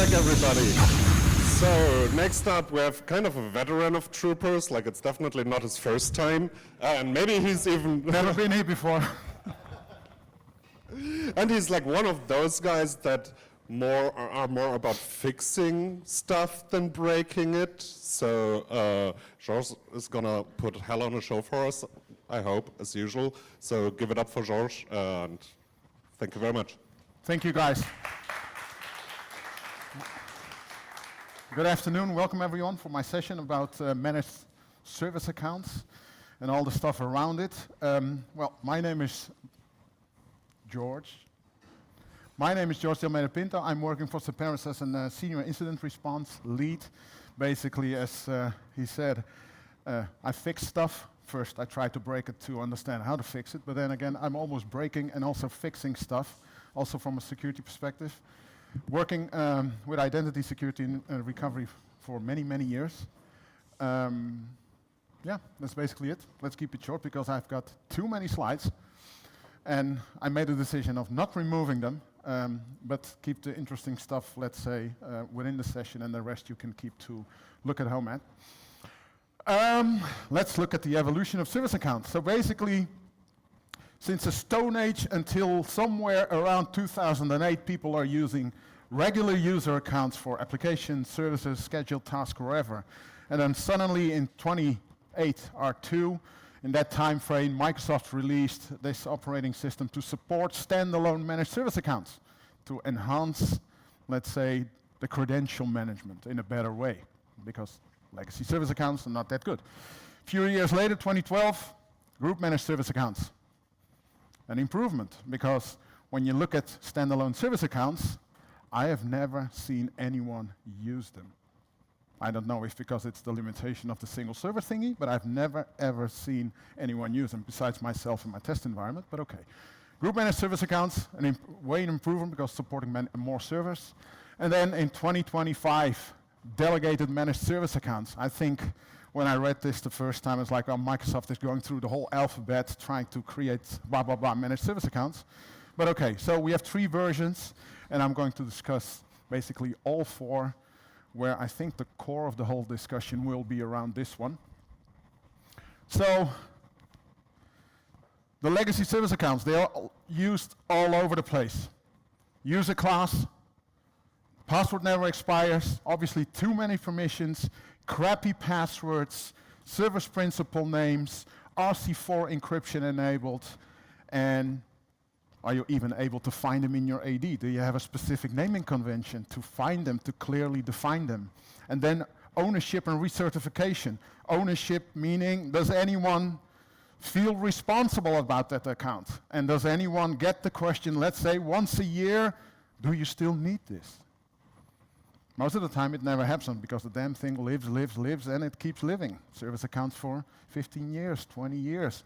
back, everybody. So next up, we have kind of a veteran of Troopers, like it's definitely not his first time, and maybe he's even never been here before. And he's like one of those guys that are more about fixing stuff than breaking it. So Georges is gonna put hell on a show for us, I hope, as usual. So give it up for Georges, and thank you very much. Thank you, guys. Good afternoon. Welcome, everyone, for my session about managed service accounts and all the stuff around it. Well, my name is George. My name is George de Almeida Pinto. I'm working for Ceperis as a senior incident response lead. Basically, as he said, I fix stuff. First, I try to break it to understand how to fix it, but then again, I'm almost breaking and also fixing stuff, also from a security perspective. Working with identity security and recovery for many, many years. Yeah, that's basically it. Let's keep it short because I've got too many slides. And I made a decision of not removing them, but keep the interesting stuff, let's say, within the session, and the rest you can keep to look at home at. Let's look at the evolution of service accounts. So basically, since the Stone Age until somewhere around 2008, people are using regular user accounts for applications, services, scheduled tasks, wherever. And then suddenly in 28 R2, in that time frame, Microsoft released this operating system to support standalone managed service accounts to enhance, let's say, the credential management in a better way, because legacy service accounts are not that good. A few years later, 2012, group managed service accounts. An improvement, because when you look at standalone service accounts, I have never seen anyone use them. I don't know if because it's the limitation of the single server thingy, but I've never ever seen anyone use them besides myself in my test environment, but okay. Group managed service accounts, way an improvement because supporting more servers. And then in 2025, delegated managed service accounts. I think when I read this the first time, it's like, oh, Microsoft is going through the whole alphabet trying to create blah, blah, blah managed service accounts. But okay, so we have 3 versions, and I'm going to discuss basically all 4, where I think the core of the whole discussion will be around this one. So, the legacy service accounts, they are used all over the place. User class, password never expires, obviously too many permissions, crappy passwords, service principal names, RC4 encryption enabled, and are you even able to find them in your AD? Do you have a specific naming convention to find them, to clearly define them? And then ownership and recertification. Ownership meaning, does anyone feel responsible about that account? And does anyone get the question, let's say once a year, do you still need this? Most of the time it never happens because the damn thing lives, and it keeps living. Service accounts for 15 years, 20 years.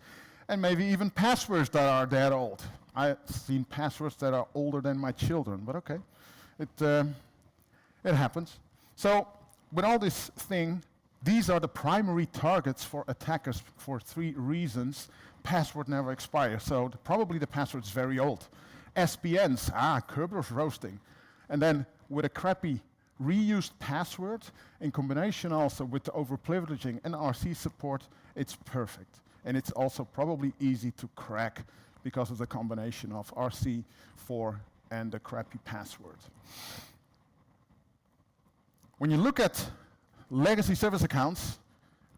And maybe even passwords that are that old. I've seen passwords that are older than my children, but okay. It happens. So with all this thing, these are the primary targets for attackers for 3 reasons. Password never expires, so probably the password is very old. SPNs, Kerberos roasting. And then with a crappy reused password, in combination also with the overprivileging and RC support, it's perfect. And it's also probably easy to crack because of the combination of RC4 and the crappy password. When you look at legacy service accounts,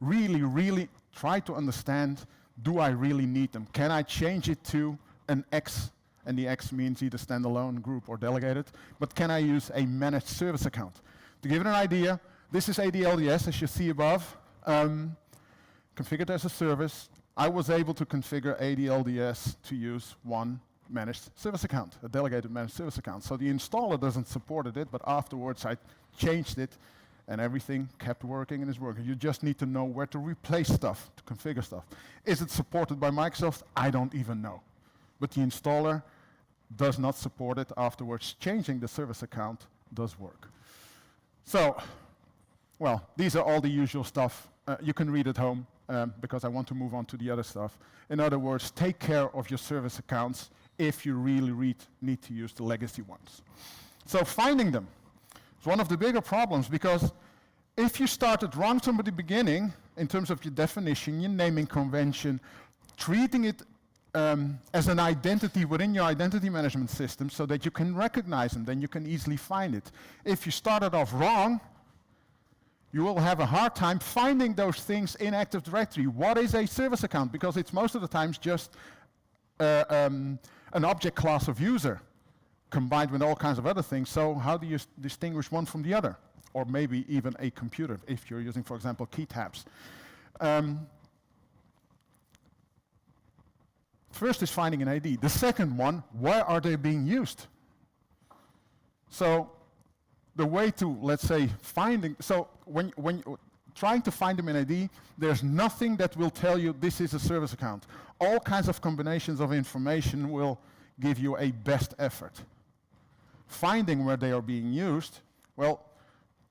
really try to understand, do I really need them? Can I change it to an X? And the X means either standalone, group, or delegated. But can I use a managed service account? To give it an idea, this is ADLDS, as you see above. Configured as a service. I was able to configure ADLDS to use one managed service account, a delegated managed service account. So the installer doesn't support it, but afterwards I changed it, and everything kept working and is working. You just need to know where to replace stuff, to configure stuff. Is it supported by Microsoft? I don't even know. But the installer does not support it. Afterwards, changing the service account does work. So, well, these are all the usual stuff. You can read at home. Because I want to move on to the other stuff. In other words, take care of your service accounts if you really need to use the legacy ones. So finding them. It's one of the bigger problems because if you started wrong from the beginning, in terms of your definition, your naming convention, treating it as an identity within your identity management system so that you can recognize them, then you can easily find it. If you started off wrong, you will have a hard time finding those things in Active Directory. What is a service account? Because it's most of the times just an object class of user combined with all kinds of other things. So how do you distinguish one from the other? Or maybe even a computer, if you're using, for example, key tabs. First is finding an ID. The second one, where are they being used? So the way to, let's say, when trying to find them in ID, there's nothing that will tell you this is a service account. All kinds of combinations of information will give you a best effort. Finding where they are being used, well,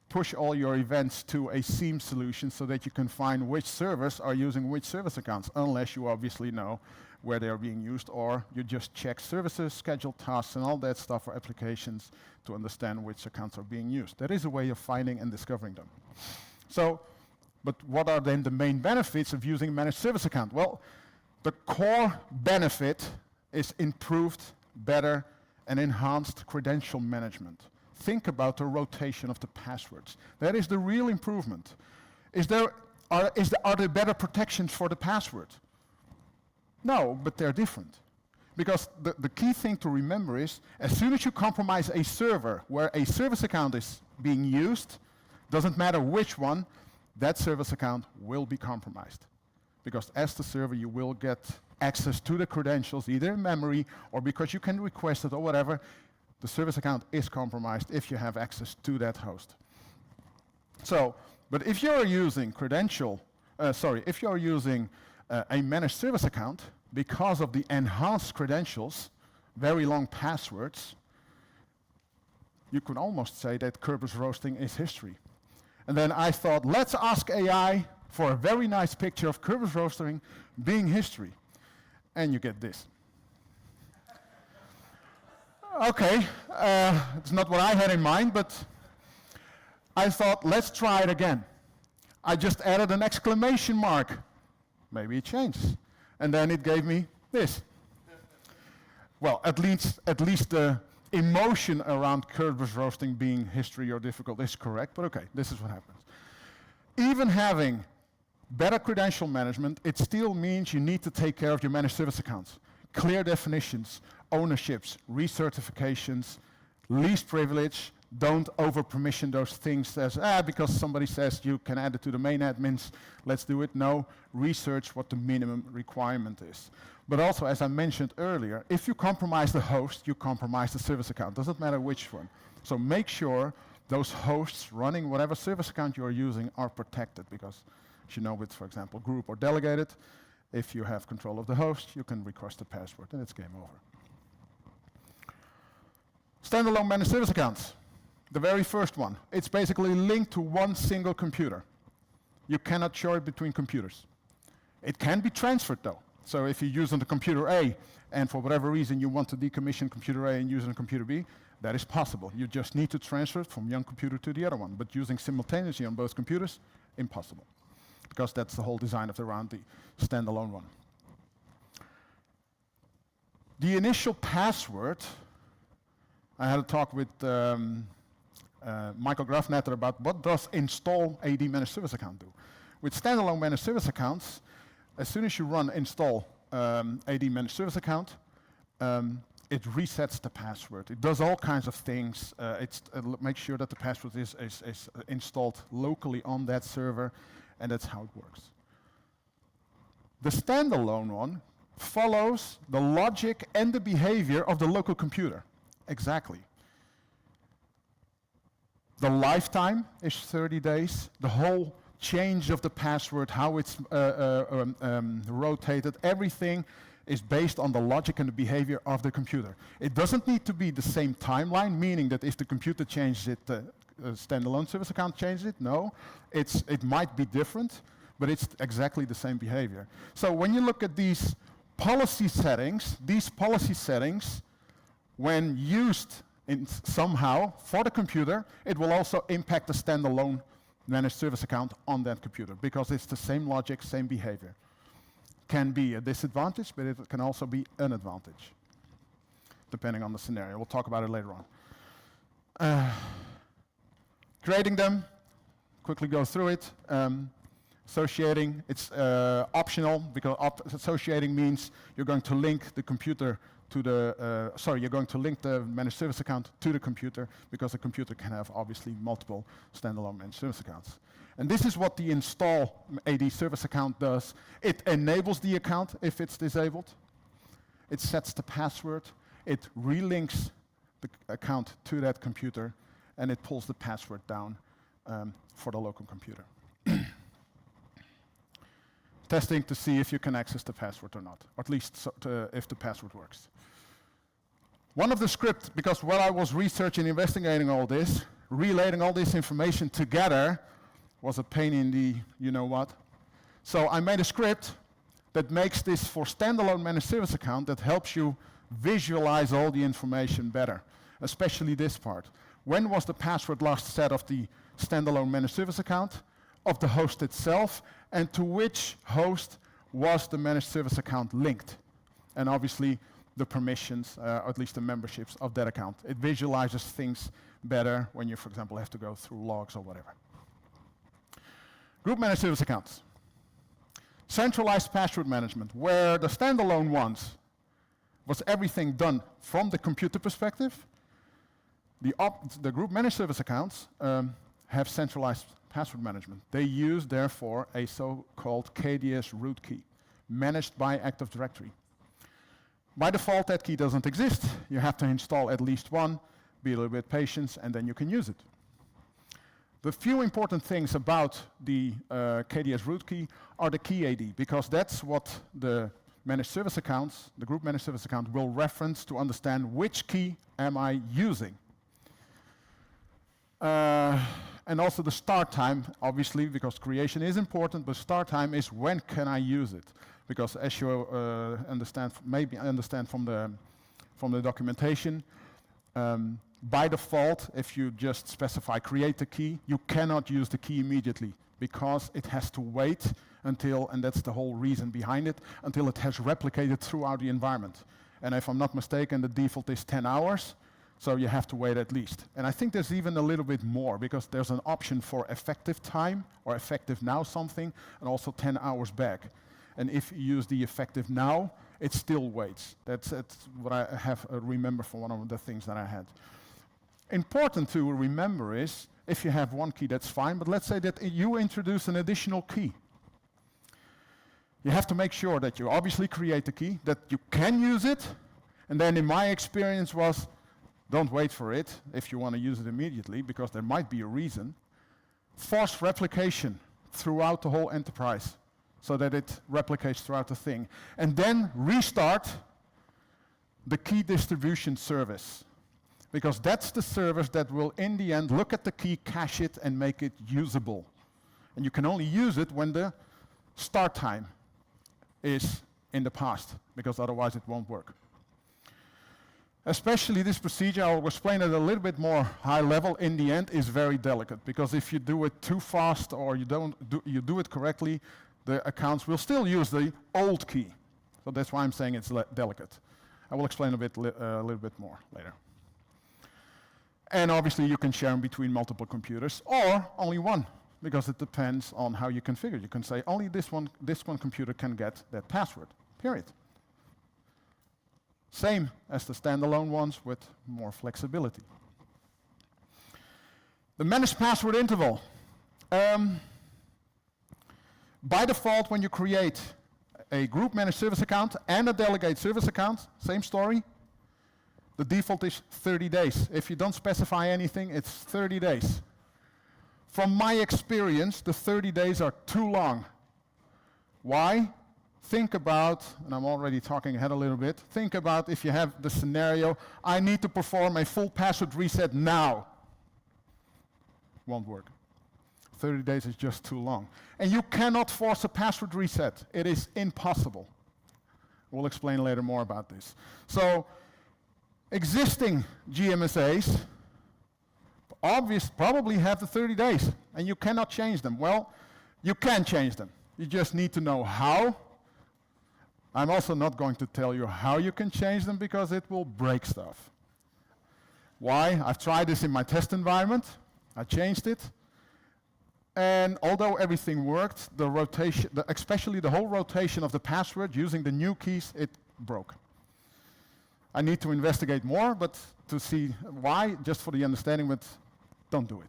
push all your events to a SIEM solution so that you can find which servers are using which service accounts, unless you obviously know where they are being used, or you just check services, schedule tasks, and all that stuff for applications to understand which accounts are being used. That is a way of finding and discovering them. So, but what are then the main benefits of using a managed service account? Well, the core benefit is improved, better, and enhanced credential management. Think about the rotation of the passwords. That is the real improvement. Are there better protections for the password? No, but they're different. Because the key thing to remember is, as soon as you compromise a server where a service account is being used, doesn't matter which one, that service account will be compromised. Because as the server, you will get access to the credentials, either in memory or because you can request it or whatever. The service account is compromised if you have access to that host. So, but if you're using if you're using a managed service account, because of the enhanced credentials, very long passwords, you could almost say that Kerberos roasting is history. And then I thought, let's ask AI for a very nice picture of Kerberos roasting being history. And you get this. Okay, it's not what I had in mind, but I thought, let's try it again. I just added an exclamation mark. Maybe it changes. And then it gave me this. Well, at least the emotion around Kerberos roasting being history or difficult is correct, but okay, this is what happens. Even having better credential management, it still means you need to take care of your managed service accounts. Clear definitions, ownerships, recertifications, least privilege. Don't over-permission those things as, because somebody says you can add it to the main admins, let's do it. No, research what the minimum requirement is. But also, as I mentioned earlier, if you compromise the host, you compromise the service account. Doesn't matter which one. So make sure those hosts running whatever service account you're using are protected, because as you know with, for example, group or delegated, if you have control of the host, you can request a password and it's game over. Standalone managed service accounts. The very first one. It's basically linked to one single computer. You cannot share it between computers. It can be transferred though. So if you use on the computer A and for whatever reason you want to decommission computer A and use it on computer B, that is possible. You just need to transfer it from one computer to the other one. But using simultaneously on both computers, impossible. Because that's the whole design of around the standalone one. The initial password, I had a talk with Michael Grafnetter about what does install AD managed service account do. With standalone managed service accounts, as soon as you run install AD managed service account, it resets the password. It does all kinds of things. It makes sure that the password is installed locally on that server, and that's how it works. The standalone one follows the logic and the behavior of the local computer. Exactly. The lifetime is 30 days. The whole change of the password, how it's rotated, everything is based on the logic and the behavior of the computer. It doesn't need to be the same timeline, meaning that if the computer changes it, standalone service account changes it. No, it might be different, but it's exactly the same behavior. So when you look at these policy settings, when used somehow for the computer, it will also impact the standalone managed service account on that computer because it's the same logic, same behavior. Can be a disadvantage, but it can also be an advantage, depending on the scenario. We'll talk about it later on. Creating them, quickly go through it. Associating, it's optional because associating means you're going to link the computer to the, you're going to link the managed service account to the computer because the computer can have obviously multiple standalone managed service accounts. And this is what the install AD service account does. It enables the account if it's disabled. It sets the password. It relinks the account to that computer, and it pulls the password down for the local computer. Testing to see if you can access the password or not, or at least if the password works. One of the scripts, because while I was researching, investigating all this, relating all this information together was a pain in the you-know-what. So I made a script that makes this for standalone managed service account that helps you visualize all the information better, especially this part. When was the password last set of the standalone managed service account, of the host itself, and to which host was the managed service account linked? And obviously the permissions, or at least the memberships of that account. It visualizes things better when you, for example, have to go through logs or whatever. Group managed service accounts. Centralized password management, where the standalone ones was everything done from the computer perspective. The group managed service accounts have centralized password management. They use, therefore, a so-called KDS root key, managed by Active Directory. By default, that key doesn't exist. You have to install at least one, be a little bit patient, and then you can use it. The few important things about the KDS root key are the key AD, because that's what the managed service accounts, the group managed service account, will reference to understand which key am I using. And also the start time, obviously, because creation is important, but start time is when can I use it? Because as you maybe understand from the documentation, by default, if you just specify create the key, you cannot use the key immediately because it has to wait until, and that's the whole reason behind it, until it has replicated throughout the environment. And if I'm not mistaken, the default is 10 hours, so you have to wait at least. And I think there's even a little bit more because there's an option for effective time or effective now something, and also 10 hours back. And if you use the effective now, it still waits. That's what I have remember from one of the things that I had. Important to remember is, if you have one key, that's fine, but let's say that you introduce an additional key. You have to make sure that you obviously create the key, that you can use it, and then in my experience was, don't wait for it if you want to use it immediately, because there might be a reason. Force replication throughout the whole enterprise, so that it replicates throughout the thing. And then restart the key distribution service, because that's the service that will, in the end, look at the key, cache it, and make it usable. And you can only use it when the start time is in the past, because otherwise it won't work. Especially this procedure, I'll explain it a little bit more high level, in the end is very delicate, because if you do it too fast or you do it correctly, the accounts will still use the old key. So that's why I'm saying it's delicate. I will explain a little bit more later. And obviously you can share them between multiple computers or only one, because it depends on how you configure. You can say only this one computer can get that password, period. Same as the standalone ones with more flexibility. The managed password interval. By default, when you create a group managed service account and a delegate service account, same story, the default is 30 days. If you don't specify anything, it's 30 days. From my experience, the 30 days are too long. Why? Think about, and I'm already talking ahead a little bit, think about if you have the scenario, I need to perform a full password reset now. Won't work. 30 days is just too long. And you cannot force a password reset. It is impossible. We'll explain later more about this. So Existing GMSAs probably have the 30 days, and you cannot change them. Well, you can change them. You just need to know how. I'm also not going to tell you how you can change them because it will break stuff. Why? I've tried this in my test environment. I changed it. And although everything worked, the rotation, especially the whole rotation of the password using the new keys, it broke. I need to investigate more, but to see why, just for the understanding, but don't do it.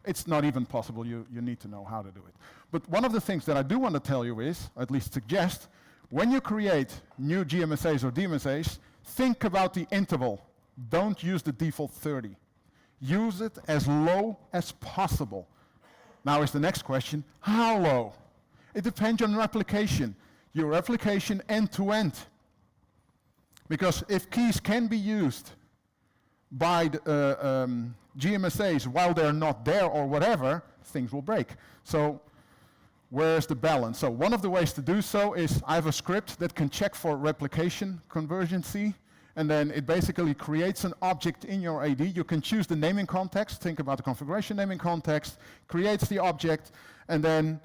It's not even possible. You need to know how to do it. But one of the things that I do want to tell you is, or at least suggest, when you create new GMSAs or DMSAs, think about the interval. Don't use the default 30. Use it as low as possible. Now is the next question, how low? It depends on your application. Your application end-to-end. Because if keys can be used by the, GMSAs while they're not there or whatever, things will break. So where's the balance? So one of the ways to do so is I have a script that can check for replication convergency, and then it basically creates an object in your AD. You can choose the naming context, think about the configuration naming context, creates the object, and then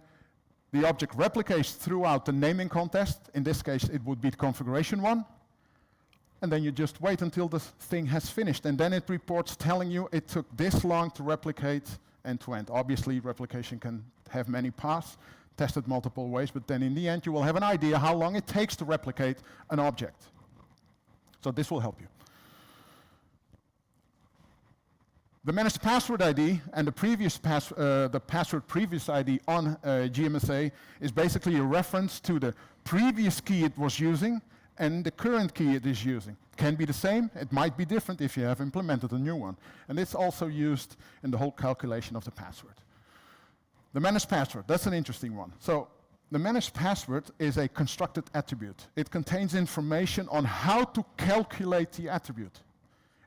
the object replicates throughout the naming context. In this case, it would be the configuration one. And then you just wait until the thing has finished, and then it reports telling you it took this long to replicate end-to-end. Obviously, replication can have many paths, tested multiple ways, but then in the end, you will have an idea how long it takes to replicate an object. So this will help you. The managed password ID and the previous the password previous ID on GMSA is basically a reference to the previous key it was using and the current key it is using. It can be the same, it might be different if you have implemented a new one. And it's also used in the whole calculation of the password. The managed password, that's an interesting one. So the managed password is a constructed attribute. It contains information on how to calculate the attribute.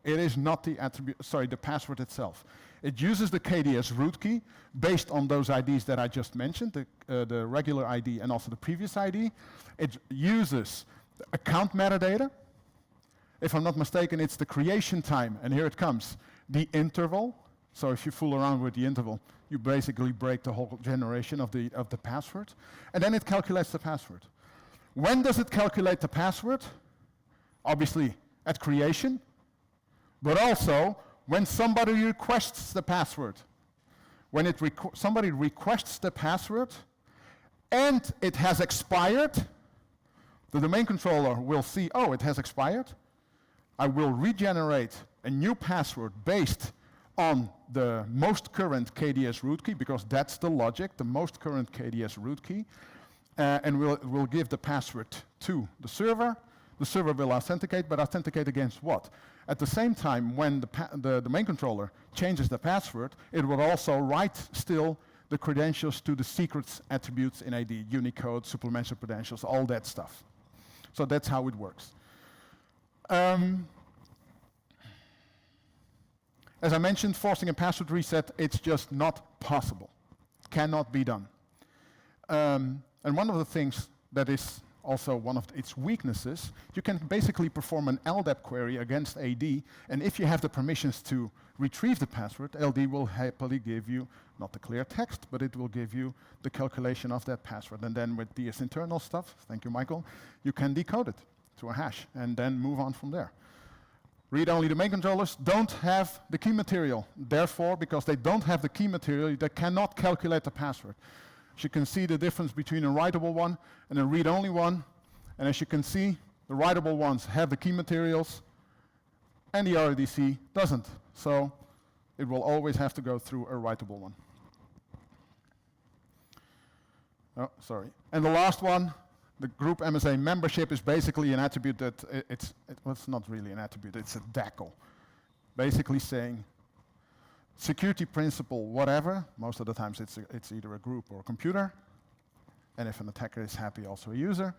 It is not the attribute, sorry, the password itself. It uses the KDS root key based on those IDs that I just mentioned, the regular ID and also the previous ID. It uses the account metadata. If I'm not mistaken, it's the creation time, and here it comes. The interval, so if you fool around with the interval, you basically break the whole generation of the password. And then it calculates the password. When does it calculate the password? Obviously, at creation, but also when somebody requests the password. When somebody requests the password and it has expired, the domain controller will see, oh, it has expired. I will regenerate a new password based on the most current KDS root key, because that's the logic, the most current KDS root key, and we'll give the password to the server. The server will authenticate, but authenticate against what? At the same time, when the domain controller changes the password, it will also write still the credentials to the secrets attributes in AD, Unicode, supplemental credentials, all that stuff. So that's how it works. As I mentioned, forcing a password reset, it's just not possible. Cannot be done. And one of the things that is also one of its weaknesses, you can basically perform an LDAP query against AD, and if you have the permissions to retrieve the password, LD will happily give you, not the clear text, but it will give you the calculation of that password. And then with DS internal stuff, thank you, Michael, you can decode it to a hash and then move on from there. Read-only domain controllers don't have the key material. Therefore, because they don't have the key material, they cannot calculate the password. As you can see the difference between a writable one and a read-only one. And as you can see, the writable ones have the key materials and the RDC doesn't. So it will always have to go through a writable one. Oh, sorry. And the last one, the group MSA membership is basically an attribute that it's not really an attribute, it's a DACL. Basically saying security principle, whatever, most of the times it's either a group or a computer, and if an attacker is happy, also a user,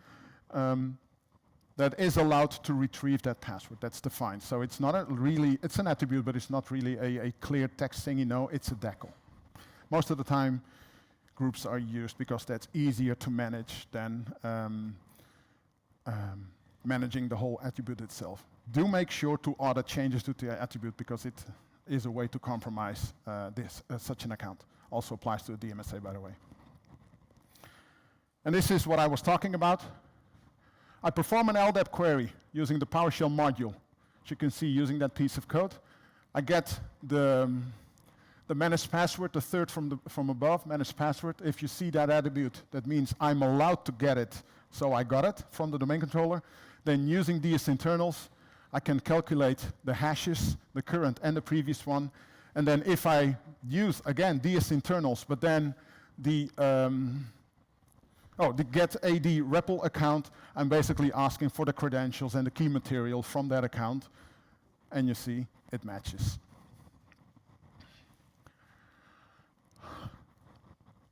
that is allowed to retrieve that password. That's defined. So it's not it's an attribute, but it's not really a clear text thing, it's a DACL. Most of the time, groups are used because that's easier to manage than managing the whole attribute itself. do make sure to audit changes to the attribute because it is a way to compromise such an account. Also applies to a DMSA, by the way. And this is what I was talking about. I perform an LDAP query using the PowerShell module. As you can see, using that piece of code, I get the managed password, the third from above, managed password. If you see that attribute, that means I'm allowed to get it, so I got it from the domain controller. Then using DS internals, I can calculate the hashes, the current and the previous one. And then if I use, again, DS internals, but then the get AD REPL account, I'm basically asking for the credentials and the key material from that account. And you see, it matches.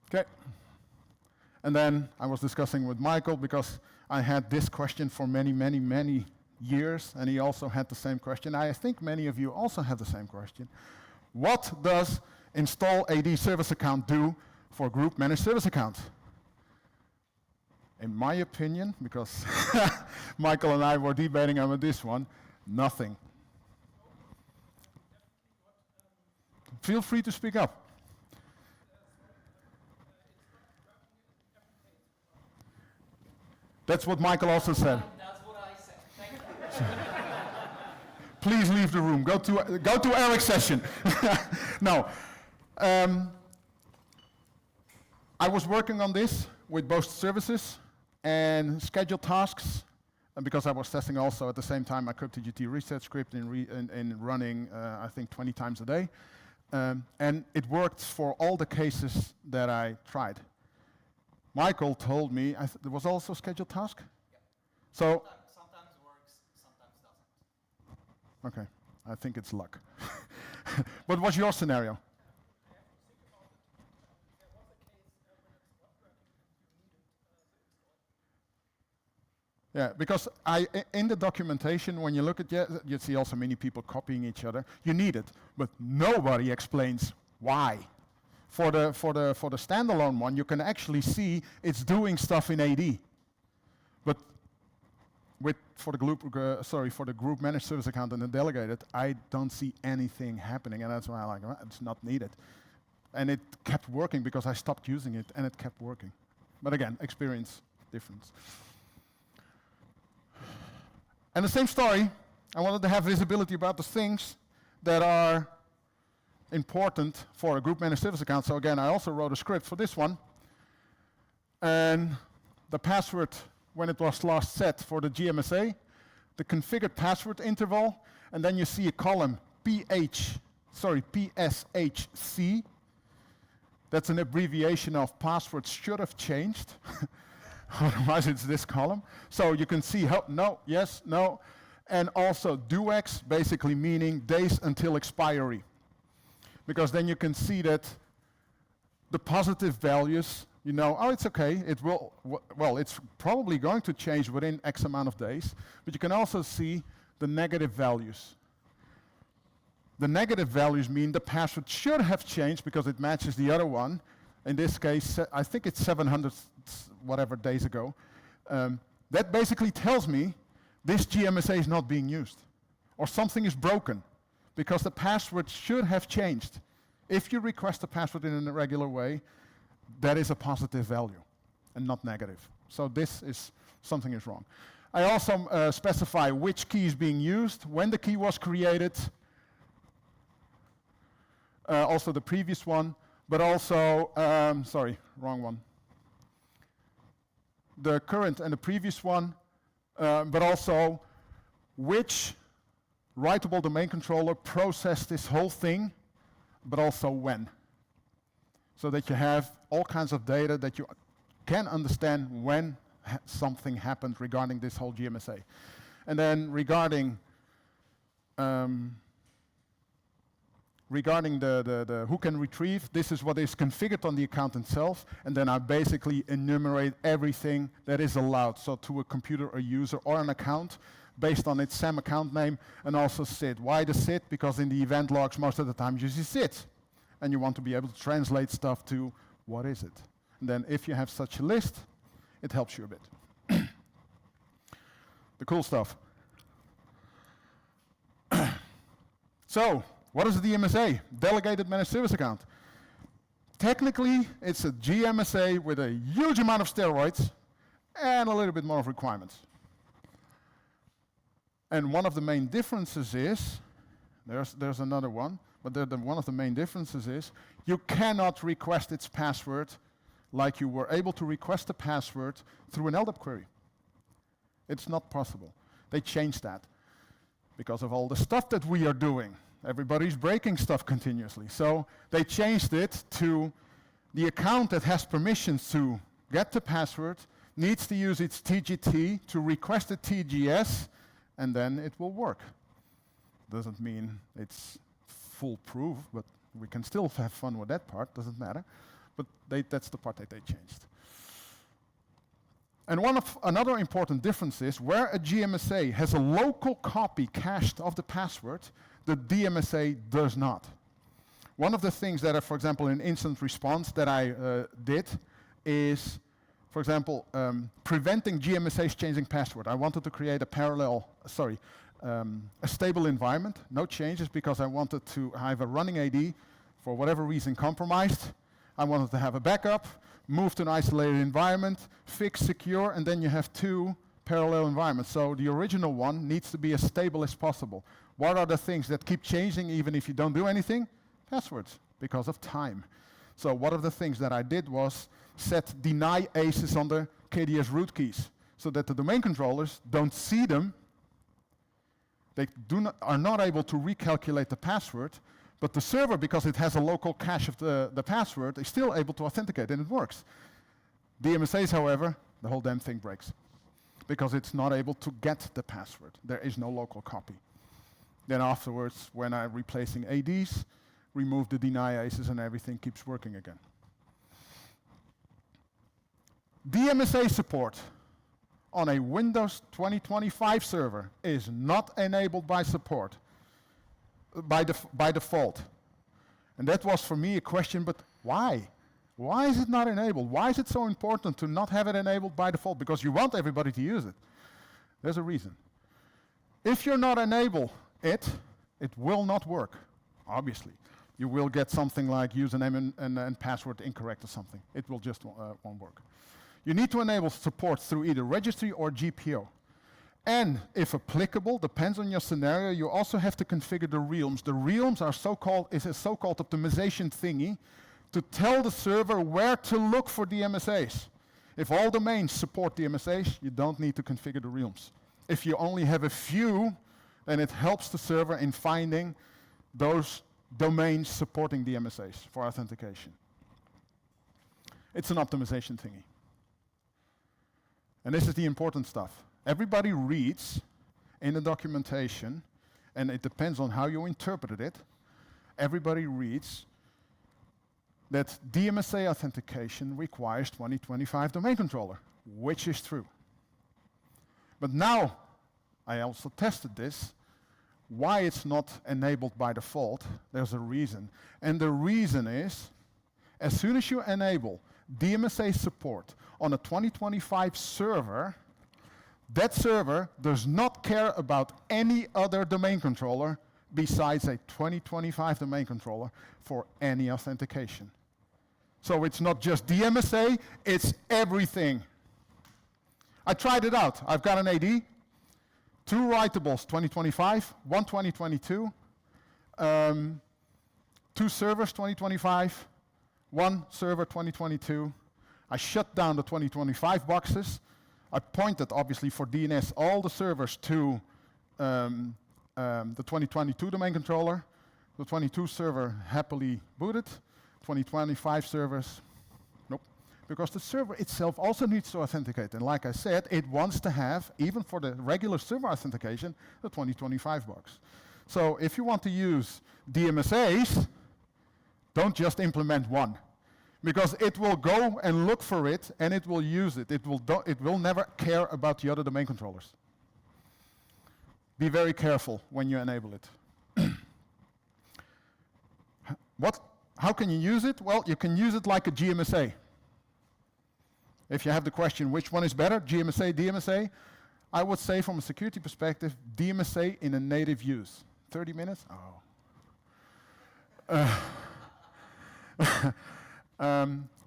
Okay. And then I was discussing with Michael because I had this question for many, many, many years, and he also had the same question. I think many of you also have the same question. What does install AD service account do for group managed service account? In my opinion, because Michael and I were debating on this one, nothing. Feel free to speak up. That's what Michael also said. That's what I said. Thank you. Please leave the room. Go to Eric's session. No. I was working on this with both services and scheduled tasks, and because I was testing also at the same time my cryptGT reset script in running, I think 20 times a day. And it worked for all the cases that I tried. Michael told me there was also a scheduled task? Yeah. So Sometimes works, sometimes doesn't. okay, I think it's luck. What was your scenario? Yeah, because in the documentation, when you look at it, you see also many people copying each other. You need it, but nobody explains why. For the standalone one, you can actually see it's doing stuff in AD. But for the group managed service account and the delegated, I don't see anything happening, and that's why I'm like, well, it's not needed. And it kept working because I stopped using it, and it kept working. But again, experience difference. And the same story, I wanted to have visibility about the things that are important for a group managed service account. So again, I also wrote a script for this one. And the password, when it was last set for the GMSA, the configured password interval, and then you see a column PSHC. That's an abbreviation of passwords should have changed. Otherwise, it's this column. So you can see how, no, yes, no. And also DUEX, basically meaning days until expiry. Because then you can see that the positive values, you know, oh, it's okay. It will, well, it's probably going to change within X amount of days. But you can also see the negative values. The negative values mean the password should have changed because it matches the other one. In this case, I think it's 700 whatever days ago. That basically tells me this GMSA is not being used, or something is broken, because the password should have changed. If you request a password in a regular way, that is a positive value, and not negative. So this is, something is wrong. I also specify which key is being used, when the key was created, also the previous one, but also, sorry, wrong one. The current and the previous one, but also which writable domain controller processed this whole thing, but also when. So that you have all kinds of data that you can understand when something happened regarding this whole GMSA. And then regarding the who can retrieve, this is what is configured on the account itself, and then I basically enumerate everything that is allowed, so to a computer, a user, or an account, based on its SAM account name, and also SID. Why the SID? Because in the event logs, most of the time you see SID, and you want to be able to translate stuff to what is it. And then if you have such a list, it helps you a bit. The cool stuff. So, what is a DMSA? Delegated Managed Service Account. Technically, it's a GMSA with a huge amount of steroids and a little bit more of requirements. And one of the main differences is, there's another one, but one of the main differences is, you cannot request its password like you were able to request a password through an LDAP query. It's not possible. They changed that because of all the stuff that we are doing. Everybody's breaking stuff continuously. So they changed it to the account that has permissions to get the password needs to use its TGT to request a TGS, and then it will work. Doesn't mean it's foolproof, but we can still have fun with that part, doesn't matter. But that's the part that they changed. And another important difference is where a GMSA has a local copy cached of the password, the DMSA does not. One of the things that, for example, in incident response that I did is, for example, preventing GMSAs changing password. I wanted to create a stable environment, no changes, because I wanted to have a running AD, for whatever reason compromised. I wanted to have a backup, move to an isolated environment, fix, secure, and then you have two parallel environments. So the original one needs to be as stable as possible. What are the things that keep changing even if you don't do anything? Passwords, because of time. So one of the things that I did was set deny ACEs on the KDS root keys so that the domain controllers don't see them. They are not able to recalculate the password, but the server, because it has a local cache of the password, is still able to authenticate, and it works. DMSAs, however, the whole damn thing breaks because it's not able to get the password. There is no local copy. Then afterwards, when I'm replacing ADs, remove the deny ACEs and everything keeps working again. DMSA support on a Windows 2025 server is not enabled by support, by default. And that was for me a question, but why? Why is it not enabled? Why is it so important to not have it enabled by default? Because you want everybody to use it. There's a reason. If you're not enable it will not work, obviously. You will get something like username and password incorrect or something. It will just won't work. You need to enable support through either registry or GPO. And if applicable, depends on your scenario, you also have to configure the realms. The realms are is a so-called optimization thingy to tell the server where to look for DMSAs. If all domains support DMSAs, you don't need to configure the realms. If you only have a few, then it helps the server in finding those domains supporting DMSAs for authentication. It's an optimization thingy. And this is the important stuff. Everybody reads in the documentation, and it depends on how you interpreted it, everybody reads that DMSA authentication requires 2025 domain controller, which is true. But now, I also tested this, why it's not enabled by default, there's a reason. And the reason is, as soon as you enable DMSA support on a 2025 server, that server does not care about any other domain controller besides a 2025 domain controller for any authentication. So it's not just DMSA, it's everything. I tried it out. I've got an AD, 2 writables 2025, 1 2022, 2 servers 2025, 1 server 2022. I shut down the 2025 boxes. I pointed, obviously, for DNS all the servers to the 2022 domain controller. The 22 server happily booted. 2025 servers, nope. Because the server itself also needs to authenticate. And like I said, it wants to have, even for the regular server authentication, the 2025 box. So if you want to use DMSAs, don't just implement one. Because it will go and look for it, and it will use it. It will never care about the other domain controllers. Be very careful when you enable it. How can you use it? Well, you can use it like a GMSA. If you have the question, which one is better, GMSA, DMSA? I would say from a security perspective, DMSA in a native use. 30 minutes? Oh,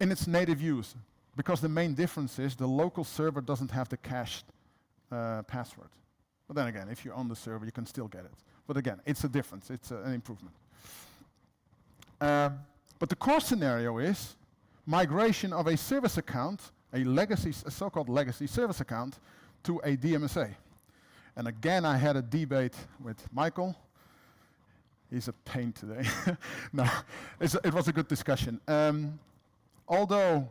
in its native use, because the main difference is the local server doesn't have the cached password. But then again, if you're on the server, you can still get it. But again, it's a difference. It's an improvement. But the core scenario is migration of a service account, a so-called legacy service account, to a DMSA. And again, I had a debate with Michael. He's a pain today. No, it was a good discussion. Although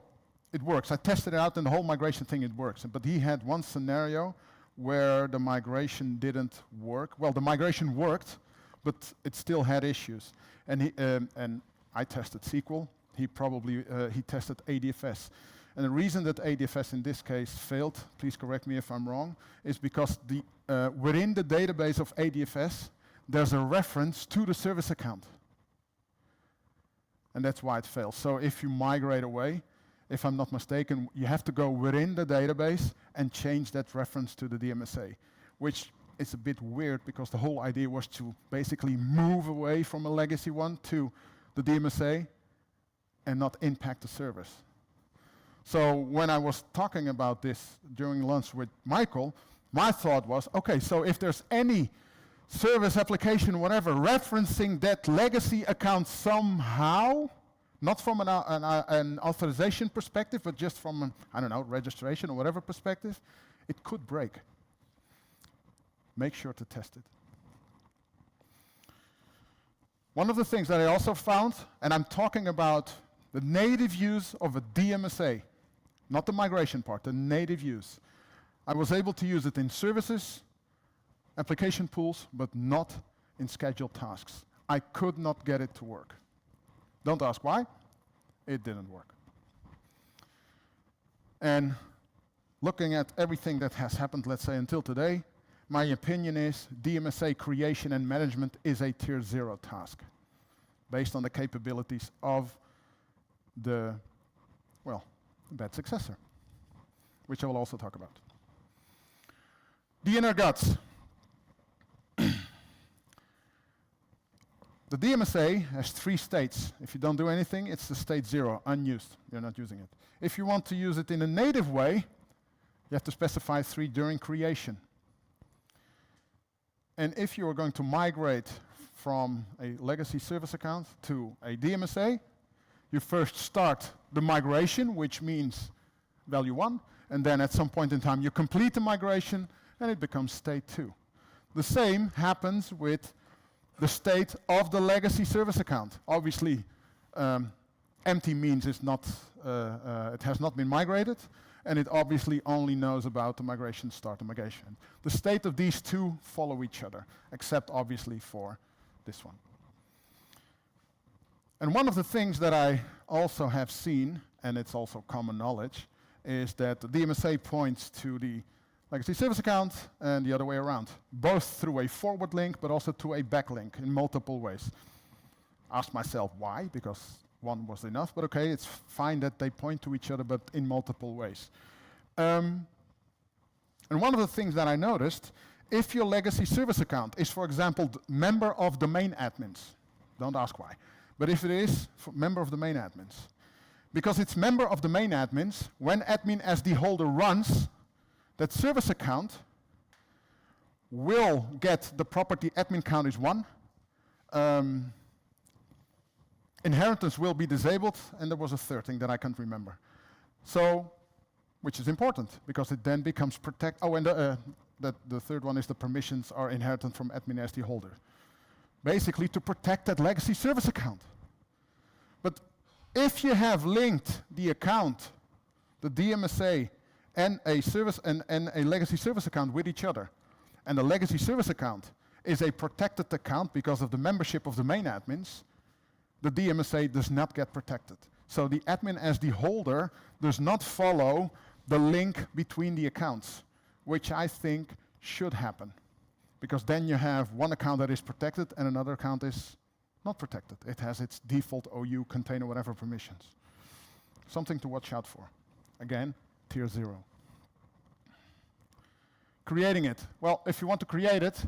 it works, I tested it out and the whole migration thing, it works. But he had one scenario where the migration didn't work. Well, the migration worked, but it still had issues. And I tested SQL. He tested ADFS. And the reason that ADFS in this case failed, please correct me if I'm wrong, is because within the database of ADFS, there's a reference to the service account. And that's why it fails. So if you migrate away, if I'm not mistaken, you have to go within the database and change that reference to the DMSA, which is a bit weird because the whole idea was to basically move away from a legacy one to the DMSA and not impact the service. So when I was talking about this during lunch with Michael, my thought was, okay, so if there's any service application, whatever, referencing that legacy account somehow, not from an authorization perspective, but just from an, I don't know, registration or whatever perspective, it could break. Make sure to test it. One of the things that I also found, and I'm talking about the native use of a DMSA, not the migration part, the native use. I was able to use it in services, application pools, but not in scheduled tasks. I could not get it to work. Don't ask why, it didn't work. And looking at everything that has happened, let's say until today, my opinion is DMSA creation and management is a tier 0 task based on the capabilities of the, well, bad successor, which I will also talk about. The inner guts. The DMSA has 3 states. If you don't do anything, it's the state 0, unused. You're not using it. If you want to use it in a native way, you have to specify 3 during creation. And if you are going to migrate from a legacy service account to a DMSA, you first start the migration, which means value 1, and then at some point in time you complete the migration and it becomes state 2. The same happens with the state of the legacy service account. Obviously, empty means it's not, it has not been migrated, and it obviously only knows about the migration start and migration. The state of these 2 follow each other, except obviously for this one. And one of the things that I also have seen, and it's also common knowledge, is that the DMSA points to the legacy service account and the other way around, both through a forward link but also to a backlink in multiple ways. Asked myself why, because one was enough, but okay, it's fine that they point to each other, but in multiple ways. And one of the things that I noticed, if your legacy service account is, for example, member of domain admins, don't ask why, but if it is member of domain admins, because it's member of domain admins, when admin as the holder runs, that service account will get the property admin count is 1. Inheritance will be disabled, and there was a third thing that I can't remember. So, which is important, because it then becomes protect. Oh, and the third one is the permissions are inherited from admin as the holder. Basically, to protect that legacy service account. But if you have linked the account, the DMSA, and a service and a legacy service account with each other, and the legacy service account is a protected account because of the membership of the main admins, the DMSA does not get protected. So the admin as the holder does not follow the link between the accounts, which I think should happen, because then you have one account that is protected and another account is not protected. It has its default OU, container, whatever permissions. Something to watch out for. Again, tier 0. Creating it. Well, if you want to create it,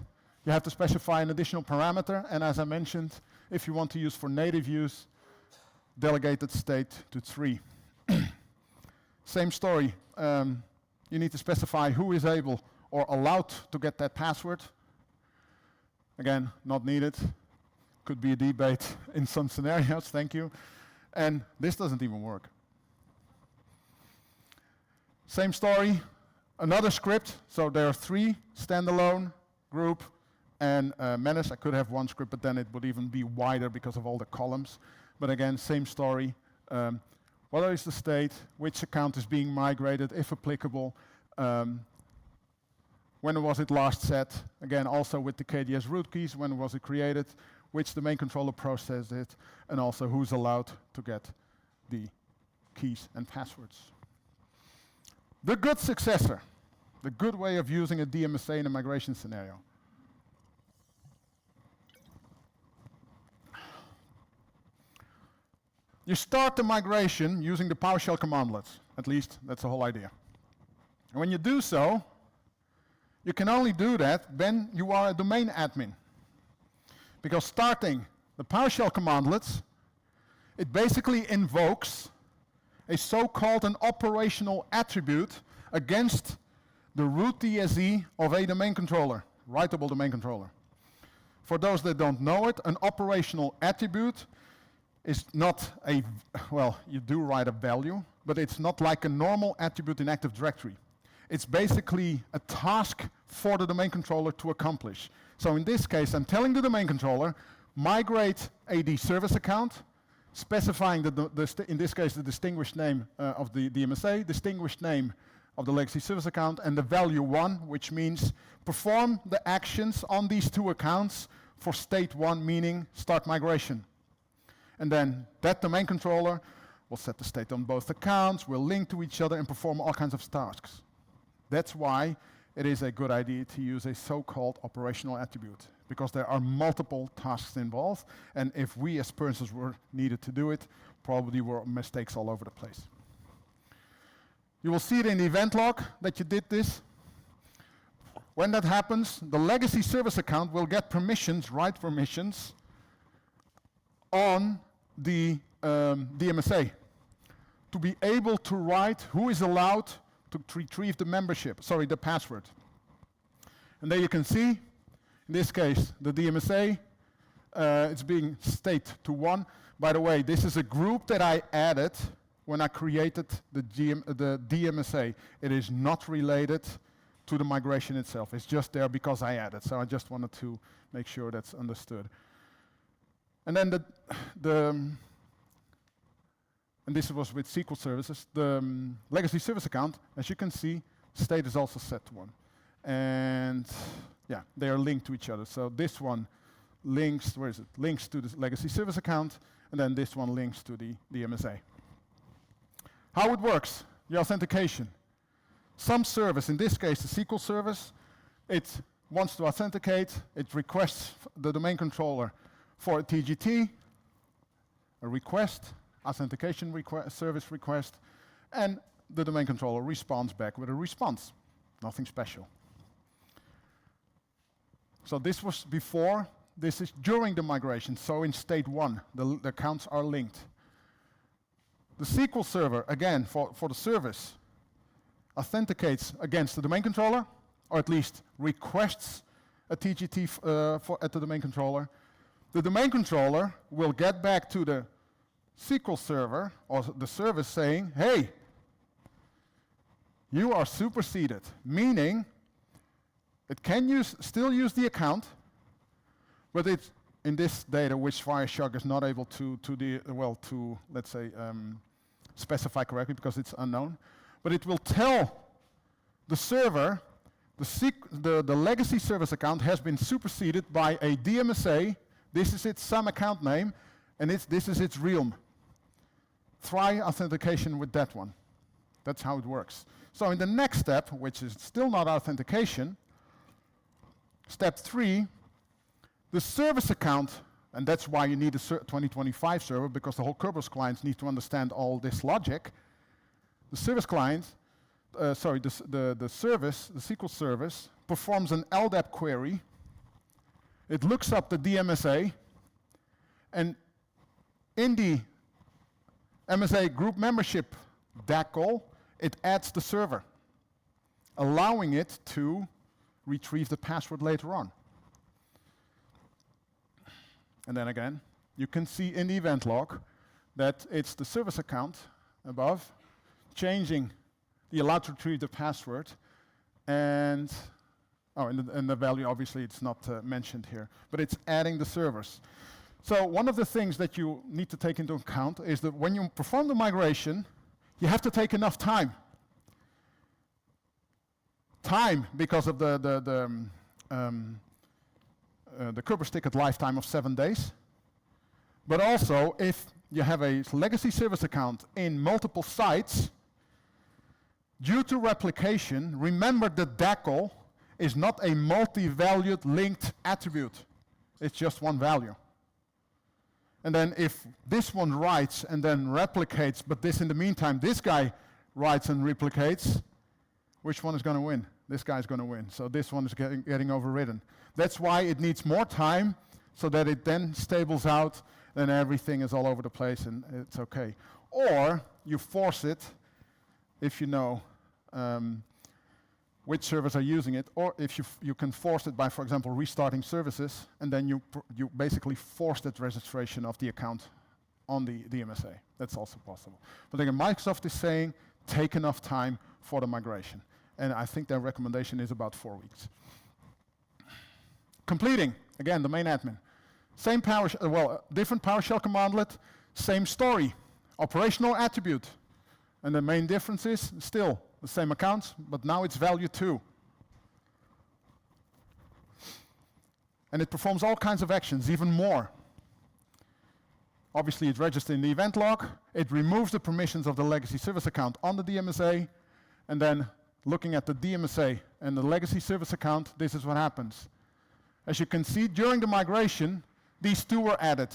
You have to specify an additional parameter, and as I mentioned, if you want to use for native use, delegated state to 3. Same story. You need to specify who is able or allowed to get that password. Again, not needed. Could be a debate in some scenarios, thank you. And this doesn't even work. Same story, another script. So there are 3, standalone, group, and menace. I could have 1 script, but then it would even be wider because of all the columns. But again, same story. What is the state? Which account is being migrated, if applicable? When was it last set? Again, also with the KDS root keys, when was it created? Which domain controller processed it? And also who's allowed to get the keys and passwords. The good successor, the good way of using a DMSA in a migration scenario. You start the migration using the PowerShell commandlets. At least, that's the whole idea. And when you do so, you can only do that when you are a domain admin. Because starting the PowerShell commandlets, it basically invokes a so-called an operational attribute against the root DSE of a domain controller, writable domain controller. For those that don't know it, an operational attribute is not a, well, you do write a value, but it's not like a normal attribute in Active Directory. It's basically a task for the domain controller to accomplish. So in this case, I'm telling the domain controller, migrate AD service account, specifying, in this case, the distinguished name of the DMSA, distinguished name of the legacy service account, and the value 1, which means perform the actions on these 2 accounts for state 1, meaning start migration. And then that domain controller will set the state on both accounts, will link to each other, and perform all kinds of tasks. That's why it is a good idea to use a so-called operational attribute, because there are multiple tasks involved, and if we as persons were needed to do it, probably were mistakes all over the place. You will see it in the event log that you did this. When that happens, the legacy service account will get permissions, write permissions, on the DMSA to be able to write who is allowed to retrieve the membership, sorry, the password. And there you can see, in this case, the DMSA, it's being state to 1. By the way, this is a group that I added when I created the DMSA. It is not related to the migration itself. It's just there because I added. So I just wanted to make sure that's understood. And then and this was with SQL services, the legacy service account, as you can see, state is also set to 1. And yeah, they are linked to each other. So this one links, where is it? Links to the legacy service account, and then this one links to the DMSA. How it works, the authentication. Some service, in this case the SQL service, it wants to authenticate, it requests the domain controller for a TGT, a request, authentication service request, and the domain controller responds back with a response. Nothing special. So this was before, this is during the migration, so in state 1, the accounts are linked. The SQL server, again, for the service, authenticates against the domain controller, or at least requests a TGT at the domain controller. The domain controller will get back to the SQL server, or the service saying, hey, you are superseded, meaning it can still use the account, but it's in this data which Wireshark is not able to let's say, specify correctly because it's unknown, but it will tell the server the legacy service account has been superseded by a DMSA. This is its some account name, and this is its realm. Try authentication with that one. That's how it works. So in the next step, which is still not authentication, step 3, the service account, and that's why you need a 2025 server, because the whole Kerberos clients need to understand all this logic. The service client, the service, the SQL service, performs an LDAP query it looks up the DMSA, and in the MSA group membership DAC call, it adds the server, allowing it to retrieve the password later on. And then again, you can see in the event log that it's the service account above changing the allowed to retrieve the password, and the value, obviously it's not mentioned here, but it's adding the servers. So one of the things that you need to take into account is that when you perform the migration, you have to take enough time. Time because of the Kerberos ticket lifetime of 7 days. But also, if you have a legacy service account in multiple sites, due to replication, remember that DACL is not a multi-valued linked attribute. It's just one value. And then if this one writes and then replicates, but this in the meantime, this guy writes and replicates, which one is going to win? This guy's going to win. So this one is getting overridden. That's why it needs more time, so that it then stables out, and everything is all over the place and it's okay. Or you force it, if you know which servers are using it, or if you can force it by, for example, restarting services, and then you basically force that registration of the account on the DMSA. That's also possible. But again, Microsoft is saying take enough time for the migration. And I think their recommendation is about 4 weeks. Completing, again, the main admin. Same different PowerShell commandlet, same story. Operational attribute. And the main difference is still the same accounts, but now it's value 2. And it performs all kinds of actions, even more. Obviously, it registers in the event log. It removes the permissions of the legacy service account on the DMSA. And then, looking at the DMSA and the legacy service account, this is what happens. As you can see, during the migration, these two were added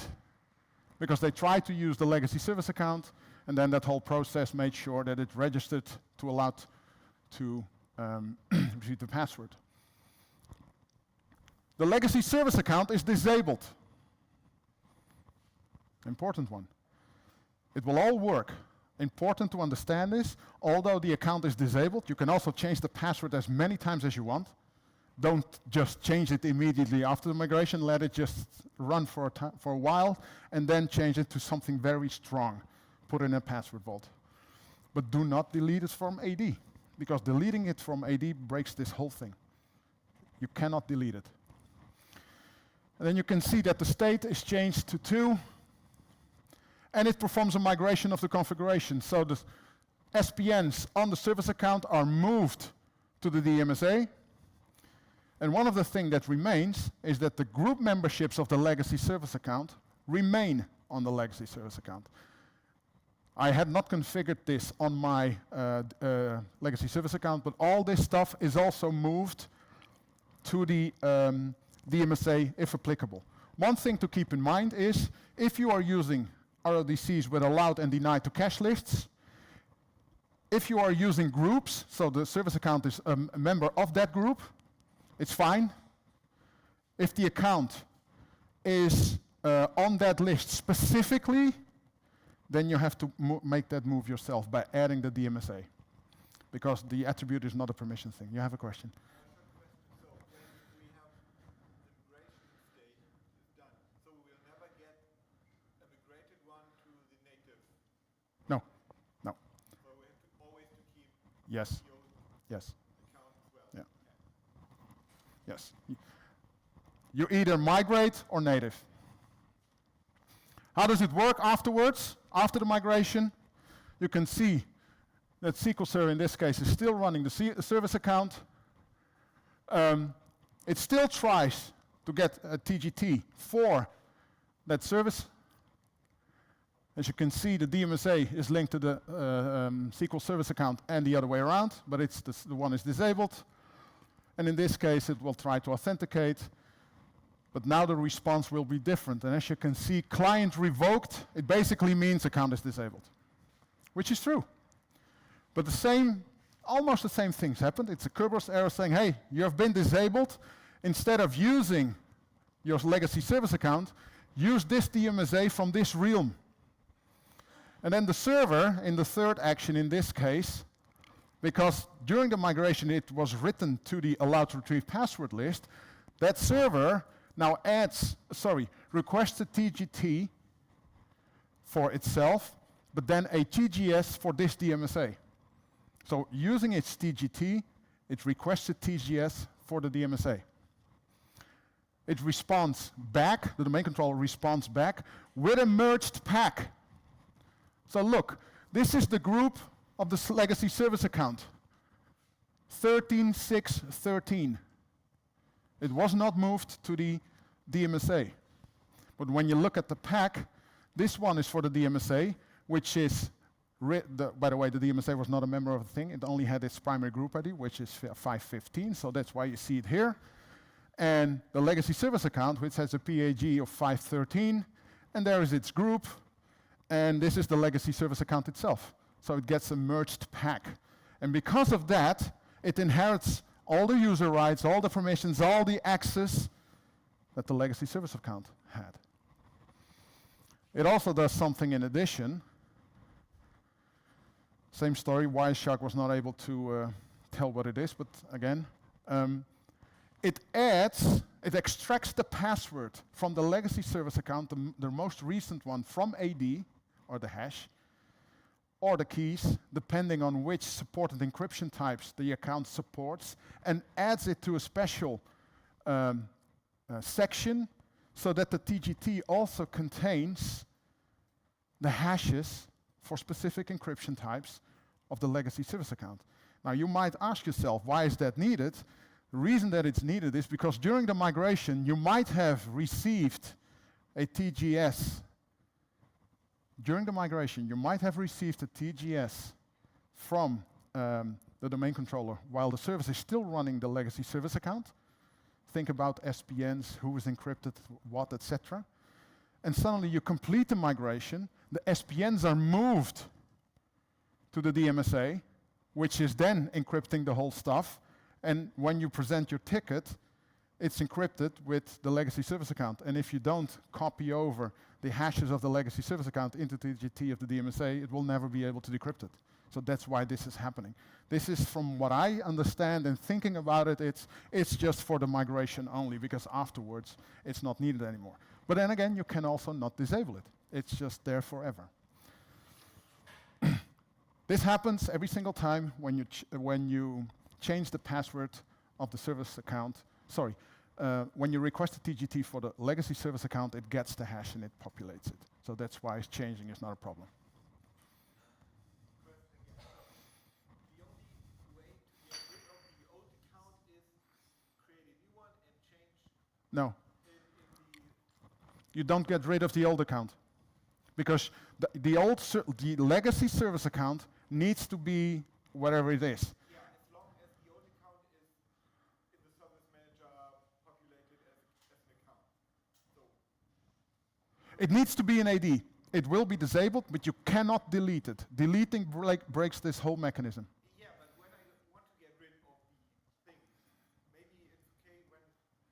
because they tried to use the legacy service account, and then that whole process made sure that it registered to allow to retrieve the password. The legacy service account is disabled. Important one. It will all work. Important to understand is, although the account is disabled, you can also change the password as many times as you want. Don't just change it immediately after the migration. Let it just run for a while, and then change it to something very strong. Put it in a password vault. But do not delete it from AD, because deleting it from AD breaks this whole thing. You cannot delete it. And then you can see that the state is changed to 2, and it performs a migration of the configuration. So the SPNs on the service account are moved to the DMSA. And one of the things that remains is that the group memberships of the legacy service account remain on the legacy service account. I had not configured this on my legacy service account, but all this stuff is also moved to the DMSA if applicable. One thing to keep in mind is, if you are using RODCs with allowed and denied to cache lists, if you are using groups, so the service account is a member of that group, it's fine. If the account is on that list specifically, then you have to make that move yourself by adding the DMSA, because the attribute is not a permission thing. You have a question? So when we have the migration state is done, so we will never get a migrated one to the native. No, no. So we have to always to keep Yes, your yes, account as well. yeah, yes. You either migrate or native. How does it work afterwards? After the migration, you can see that SQL Server in this case is still running the service account. It still tries to get a TGT for that service. As you can see, the DMSA is linked to the SQL service account and the other way around, but it's the one is disabled. And in this case, it will try to authenticate. But now the response will be different. And as you can see, client revoked, it basically means account is disabled, which is true. But almost the same things happened. It's a Kerberos error saying, hey, you have been disabled. Instead of using your legacy service account, use this DMSA from this realm. And then the server, in the third action in this case, because during the migration it was written to the allowed to retrieve password list, that server now requests a TGT for itself, but then a TGS for this DMSA. So using its TGT, it requests a TGS for the DMSA. It responds back, the domain controller responds back with a merged pack. So look, this is the group of the legacy service account. 13.6.13. It was not moved to the DMSA. But when you look at the pack, this one is for the DMSA, which is, by the way, the DMSA was not a member of the thing. It only had its primary group ID, which is 515, so that's why you see it here. And the legacy service account, which has a PAG of 513, and there is its group, and this is the legacy service account itself. So it gets a merged pack. And because of that, it inherits all the user rights, all the permissions, all the access that the legacy service account had. It also does something in addition. Same story, Wireshark was not able to tell what it is, but again, it extracts the password from the legacy service account, the most recent one, from AD, or the hash, or the keys, depending on which supported encryption types the account supports, and adds it to a special section so that the TGT also contains the hashes for specific encryption types of the legacy service account. Now you might ask yourself, why is that needed? The reason that it's needed is because during the migration you might have received a TGS. During the migration you might have received a TGS from the domain controller while the service is still running the legacy service account. Think about SPNs, who is encrypted, what, etc. And suddenly you complete the migration, the SPNs are moved to the DMSA, which is then encrypting the whole stuff, and when you present your ticket, it's encrypted with the legacy service account. And if you don't copy over the hashes of the legacy service account into the TGT of the DMSA, it will never be able to decrypt it. So that's why this is happening. This is, from what I understand and thinking about it, it's just for the migration only, because afterwards it's not needed anymore. But then again, you can also not disable it. It's just there forever. This happens every single time when you change the password of the service account. Sorry, when you request a TGT for the legacy service account, it gets the hash and it populates it. So that's why changing is not a problem. The only way to get rid of the old account is create a new one and change No, in you don't get rid of the old account, because the legacy service account needs to be whatever it is. yeah, as long as the old account is in the service manager populated as an account. So It needs to be an AD. It will be disabled, but you cannot delete it. Deleting breaks this whole mechanism. yeah, but when I want to get rid of the thing, maybe it's okay when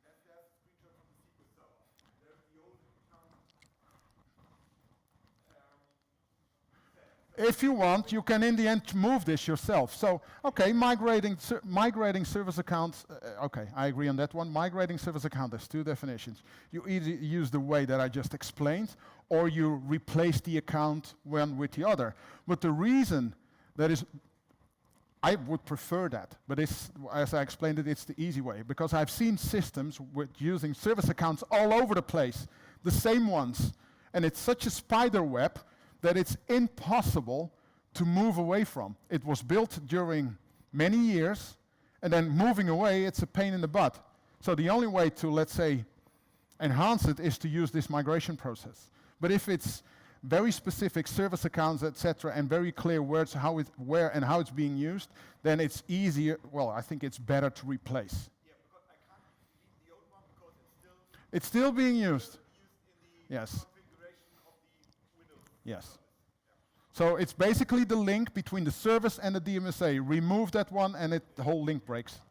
there's a screenshot from the SQL server. There's the old account. If you want, you can in the end move this yourself. So, okay, migrating service accounts, okay, I agree on that one. Migrating service account, there's two definitions. You either use the way that I just explained, or you replace the account one with the other. But the reason that is, I would prefer that, but it's, as I explained it, it's the easy way, because I've seen systems with using service accounts all over the place, the same ones, and it's such a spider web that it's impossible to move away from. It was built during many years, and then moving away, it's a pain in the butt. So the only way to, let's say, enhance it is to use this migration process. But if it's very specific service accounts, etc., and very clear words where and how it's being used, then it's easier, well, I think it's better to replace. Yeah, because I can't delete the old one because It's still being used. used in the Yes. configuration of the Windows. Yes. So it's basically the link between the service and the DMSA. Remove that one and the whole link breaks.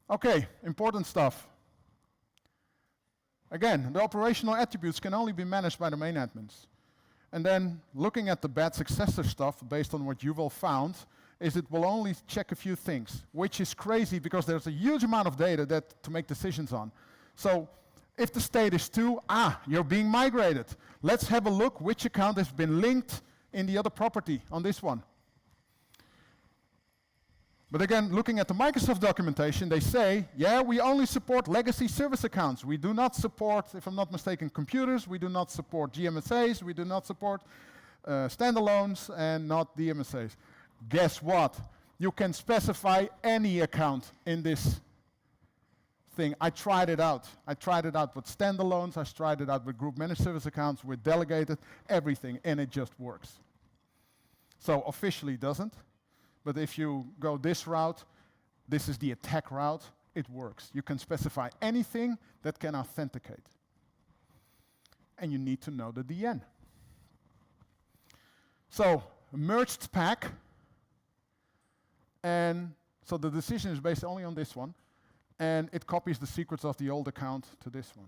Okay, important stuff. Again, the operational attributes can only be managed by the main admins. And then looking at the bad successor stuff, based on what you've all found, is it will only check a few things, which is crazy because there's a huge amount of data that to make decisions on. So if the state is 2, you're being migrated. Let's have a look which account has been linked in the other property on this one. But again, looking at the Microsoft documentation, they say, yeah, we only support legacy service accounts. We do not support, if I'm not mistaken, computers. We do not support GMSAs. We do not support standalones and not DMSAs. Guess what? You can specify any account in this thing. I tried it out. I tried it out with standalones. I tried it out with group managed service accounts, with delegated, everything, and it just works. So officially it doesn't. But if you go this route, this is the attack route, it works. You can specify anything that can authenticate. And you need to know the DN. So, merged pack. And so the decision is based only on this one. And it copies the secrets of the old account to this one.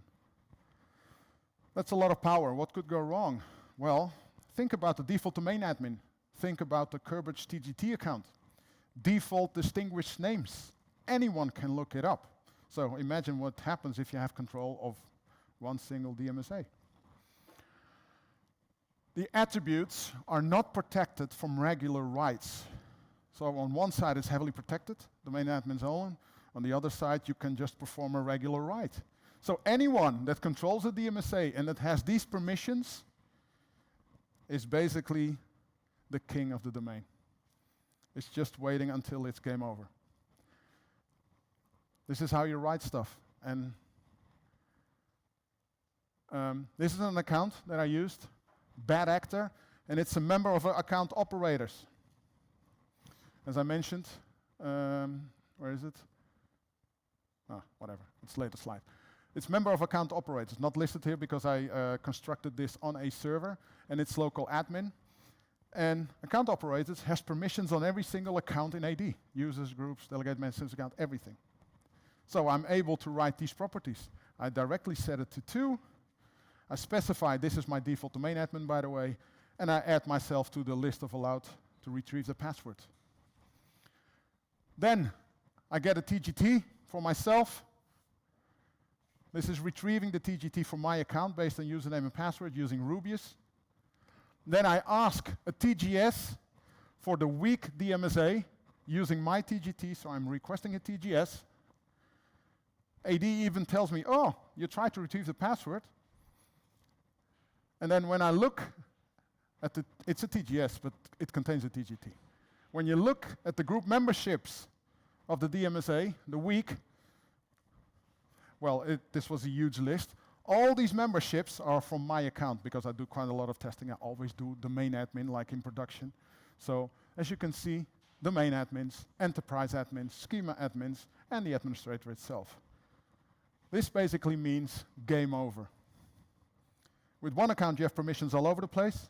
That's a lot of power. What could go wrong? Well, think about the default domain admin. Think about the Kerbridge TGT account. Default distinguished names. Anyone can look it up. So imagine what happens if you have control of one single DMSA. The attributes are not protected from regular writes. So on one side it's heavily protected, domain admin's own. On the other side you can just perform a regular write. So anyone that controls a DMSA and that has these permissions is basically the king of the domain. It's just waiting until it's game over. This is how you write stuff. And this is an account that I used, bad actor, and it's a member of account operators. As I mentioned, where is it? Whatever, it's later slide. It's member of account operators, not listed here because I constructed this on a server, and it's local admin. And account operators has permissions on every single account in AD. Users, groups, delegate management account, everything. So I'm able to write these properties. I directly set it to 2. I specify this is my default domain admin, by the way, and I add myself to the list of allowed to retrieve the password. Then I get a TGT for myself. This is retrieving the TGT from my account based on username and password using Rubius. Then I ask a TGS for the weak DMSA using my TGT, so I'm requesting a TGS. AD even tells me, oh, you tried to retrieve the password. And then when I look at the, it's a TGS, but it contains a TGT. When you look at the group memberships of the DMSA, the weak, well, this was a huge list. All these memberships are from my account because I do quite a lot of testing. I always do domain admin like in production. So as you can see, domain admins, enterprise admins, schema admins, and the administrator itself. This basically means game over. With one account, you have permissions all over the place.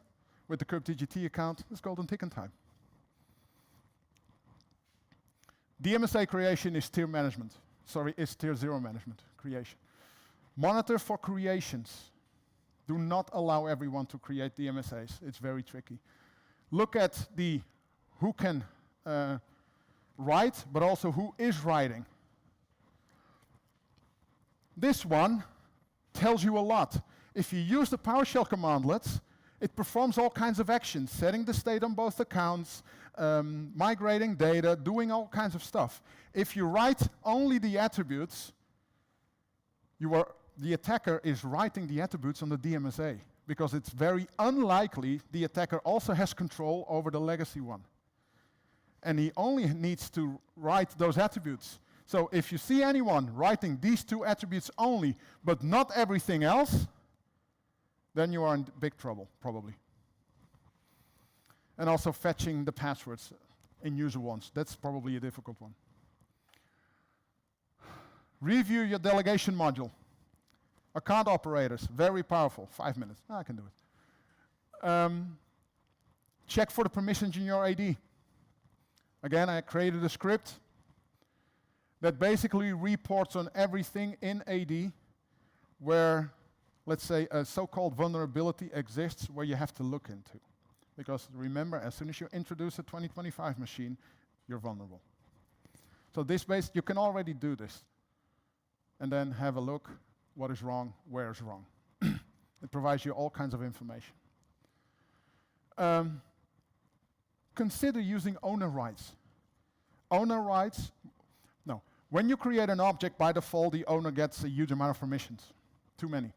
With the KERB-TGT account, it's golden ticket time. DMSA creation is tier management. Sorry, is tier 0 management creation. Monitor for creations. Do not allow everyone to create DMSAs. It's very tricky. Look at the who can write, but also who is writing. This one tells you a lot. If you use the PowerShell commandlets, it performs all kinds of actions, setting the state on both accounts, migrating data, doing all kinds of stuff. If you write only the attributes, the attacker is writing the attributes on the DMSA, because it's very unlikely the attacker also has control over the legacy one. And he only needs to write those attributes. So if you see anyone writing these 2 attributes only, but not everything else, then you are in big trouble, probably. And also fetching the passwords in user ones. That's probably a difficult one. Review your delegation module. Account operators, very powerful. 5 minutes, I can do it. Check for the permissions in your AD. Again, I created a script. that basically reports on everything in AD where, let's say, a so-called vulnerability exists where you have to look into. Because remember, as soon as you introduce a 2025 machine, you're vulnerable. So this base, you can already do this. And then have a look, what is wrong, where is wrong. It provides you all kinds of information. Consider using owner rights. Owner rights, no. When you create an object, by default, the owner gets a huge amount of permissions. Too many.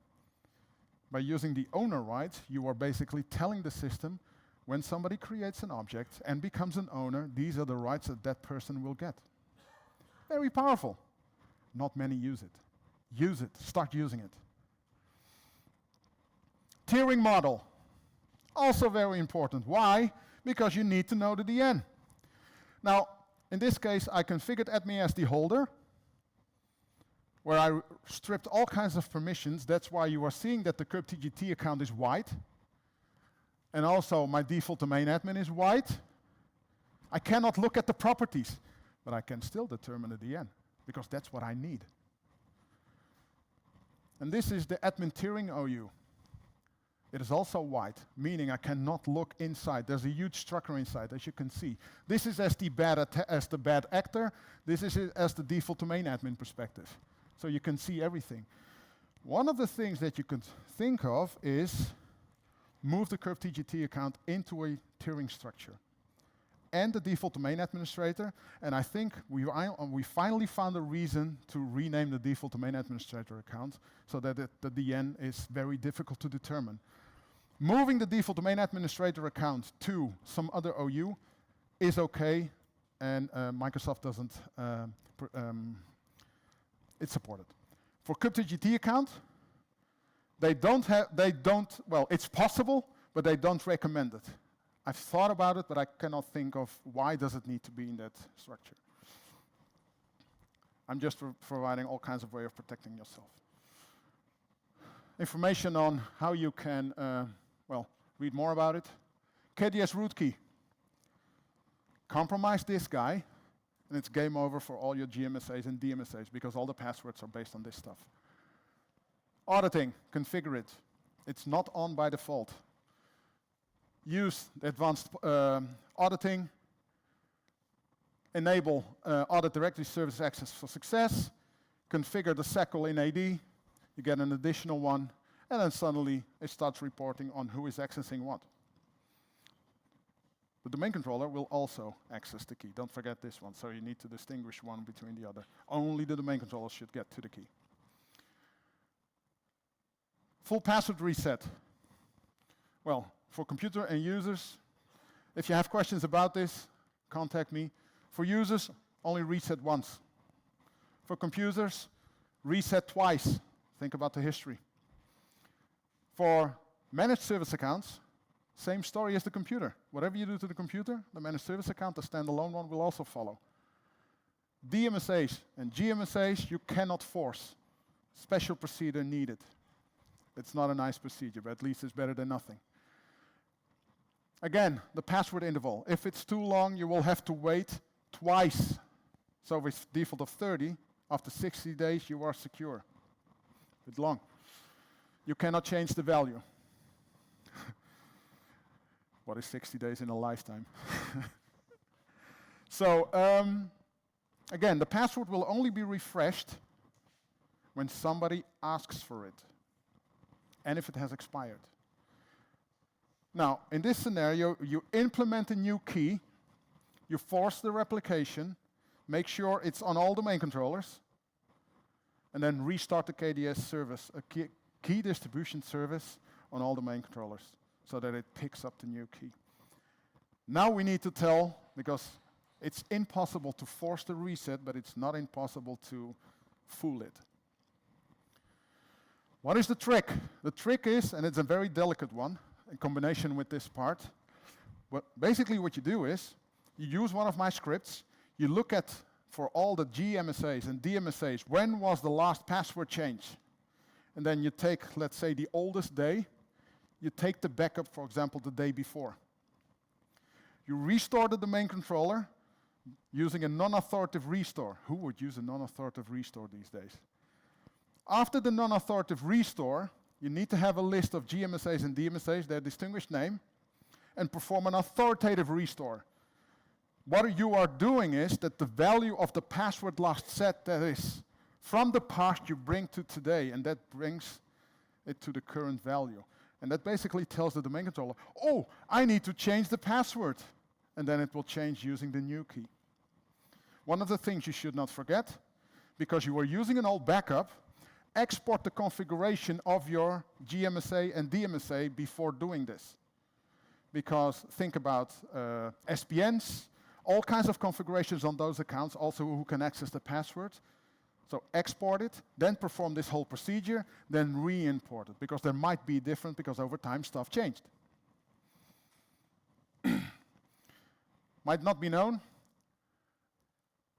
By using the owner rights, you are basically telling the system, when somebody creates an object and becomes an owner, these are the rights that that person will get. Very powerful. Not many use it. Use it. Start using it. Tiering model. Also very important. Why? Because you need to know the DN. Now, in this case, I configured admin as the holder, where I stripped all kinds of permissions. That's why you are seeing that the kubectgt account is white. And also, my default domain admin is white. I cannot look at the properties, but I can still determine the DN, because that's what I need. And this is the admin tiering OU. It is also white, meaning I cannot look inside. There's a huge structure inside, as you can see. This is as the bad actor. This is as the default domain admin perspective. So you can see everything. One of the things that you could think of is move the kubectgt account into a tiering structure and the default domain administrator. And I think we finally found a reason to rename the default domain administrator account so that the DN is very difficult to determine. Moving the default domain administrator account to some other OU is okay, and Microsoft doesn't, it's supported. For kubectgt account, well, it's possible, but they don't recommend it. I've thought about it, but I cannot think of why does it need to be in that structure. I'm just providing all kinds of way of protecting yourself. Information on how you can, well, read more about it. KDS root key. Compromise this guy, and it's game over for all your GMSAs and DMSAs, because all the passwords are based on this stuff. Auditing, configure it. It's not on by default. Use advanced auditing. Enable audit directory service access for success. Configure the SECL in AD. You get an additional one. And then suddenly it starts reporting on who is accessing what. The domain controller will also access the key. Don't forget this one. So you need to distinguish one between the other. Only the domain controller should get to the key. Full password reset. Well, for computer and users, if you have questions about this, contact me. For users, only reset once. For computers, reset twice. Think about the history. For managed service accounts, same story as the computer. Whatever you do to the computer, the managed service account, the standalone one, will also follow. DMSAs and GMSAs, you cannot force. Special procedure needed. It's not a nice procedure, but at least it's better than nothing. Again, the password interval. If it's too long, you will have to wait twice. So with default of 30, after 60 days, you are secure. It's long. You cannot change the value. What is 60 days in a lifetime? So, again, the password will only be refreshed when somebody asks for it, and if it has expired. Now, in this scenario, you implement a new key, you force the replication, make sure it's on all domain controllers, and then restart the KDS service, a key distribution service on all domain controllers, so that it picks up the new key. Now we need to tell, because it's impossible to force the reset, but it's not impossible to fool it. What is the trick? The trick is, and it's a very delicate one, in combination with this part, basically what you do is, you use one of my scripts, you look at, for all the GMSAs and DMSAs, when was the last password change? And then you take, let's say, the oldest day, you take the backup, for example, the day before. You restore the domain controller, using a non-authoritative restore. Who would use a non-authoritative restore these days? After the non-authoritative restore, you need to have a list of GMSAs and DMSAs, their distinguished name, and perform an authoritative restore. What you are doing is that the value of the password last set, that is from the past, you bring to today, and that brings it to the current value. And that basically tells the domain controller, oh, I need to change the password. And then it will change using the new key. One of the things you should not forget, because you are using an old backup, export the configuration of your GMSA and DMSA before doing this. Because think about SPNs, all kinds of configurations on those accounts, also who can access the password. So export it, then perform this whole procedure, then re-import it, because there might be different, because over time stuff changed. Might not be known,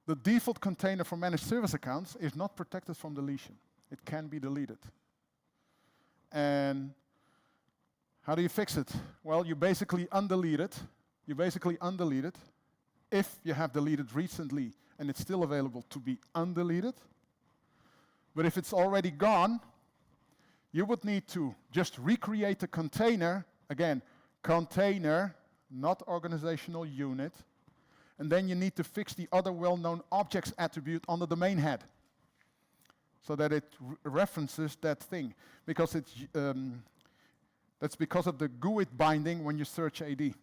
the default container for managed service accounts is not protected from deletion. It can be deleted. And how do you fix it? Well, you basically undelete it. You basically undelete it if you have deleted recently and it's still available to be undeleted. But if it's already gone, you would need to just recreate the container. Again, container, not organizational unit. And then you need to fix the other well-known objects attribute on the domain head so that it references that thing. Because it's, that's because of the GUID binding when you search AD.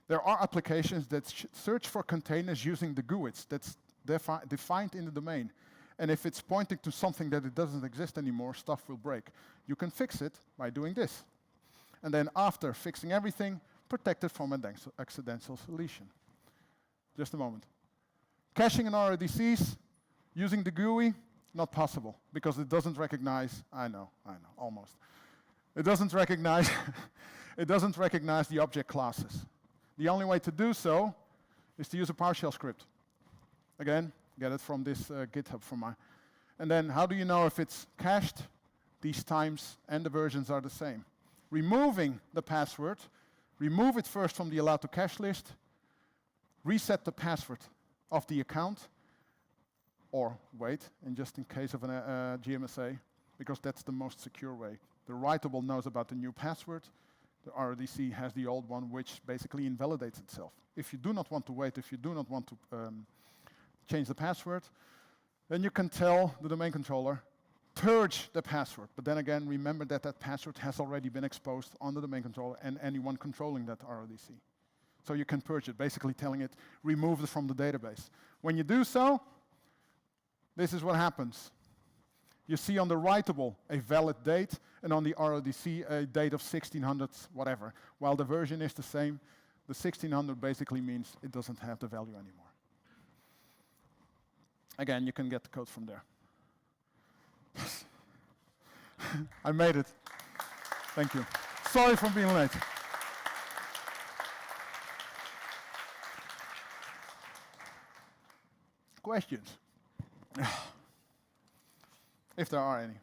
There are applications that search for containers using the GUIDs that's defined in the domain. And if it's pointing to something that it doesn't exist anymore, stuff will break. You can fix it by doing this. And then after fixing everything, protect it from an accidental deletion. Just a moment. Caching and RDCs using the GUI, not possible, because it doesn't recognize, I know, almost. It doesn't recognize, it doesn't recognize the object classes. The only way to do so is to use a PowerShell script. Again, get it from this GitHub from my. And then how do you know if it's cached? These times and the versions are the same. Removing the password, remove it first from the allowed to cache list, reset the password of the account, or wait, and just in case of a GMSA, because that's the most secure way. The writable knows about the new password. The RDC has the old one, which basically invalidates itself. If you do not want to wait, if you do not want to change the password, then you can tell the domain controller, purge the password. But then again, remember that that password has already been exposed on the domain controller and anyone controlling that RDC. So you can purge it, basically telling it, remove it from the database. When you do so, this is what happens. You see on the writable a valid date, and on the RDC a date of 1600 whatever. While the version is the same, the 1600 basically means it doesn't have the value anymore. Again, you can get the code from there. I made it. Thank you. Sorry for being late. Questions? If there are any.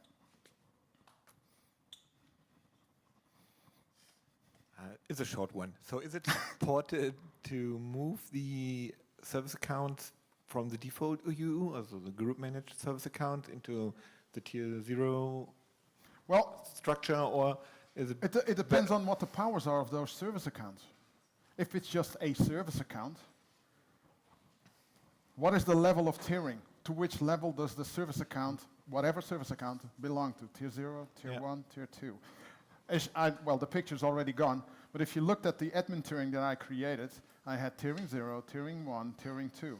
It's a short one. So is it supported to move the service accounts from the default UU, also the group managed service account, into the tier 0 structure, or is it? It depends on what the powers are of those service accounts. If it's just a service account, what is the level of tiering? To which level does the service account, whatever service account, belong to? Tier 0, tier 1, tier 2. Well, the picture's already gone, but if you looked at the admin tiering that I created, I had tiering 0, tiering 1, tiering 2.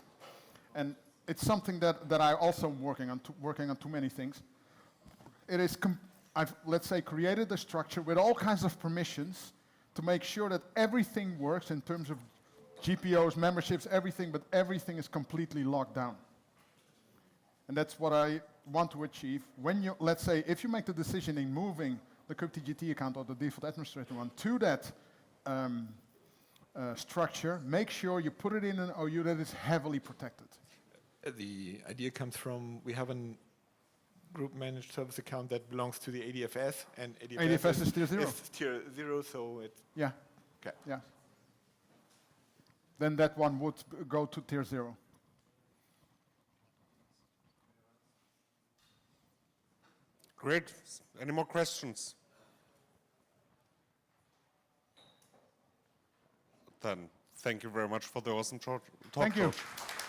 And it's something that I also am working on too many things. It is, I've, let's say, created a structure with all kinds of permissions to make sure that everything works in terms of GPOs, memberships, everything, but everything is completely locked down. And that's what I want to achieve. When you, let's say, if you make the decision in moving the cryptGT account or the default administrator one to that structure, make sure you put it in an OU that is heavily protected. The idea comes from, we have a group managed service account that belongs to the ADFS, and ADFS is tier 0. It's tier 0, so it's... Yeah. Okay. Yeah. then that one would go to tier 0. Great. Any more questions? Then thank you very much for the awesome talk. Thank you. George.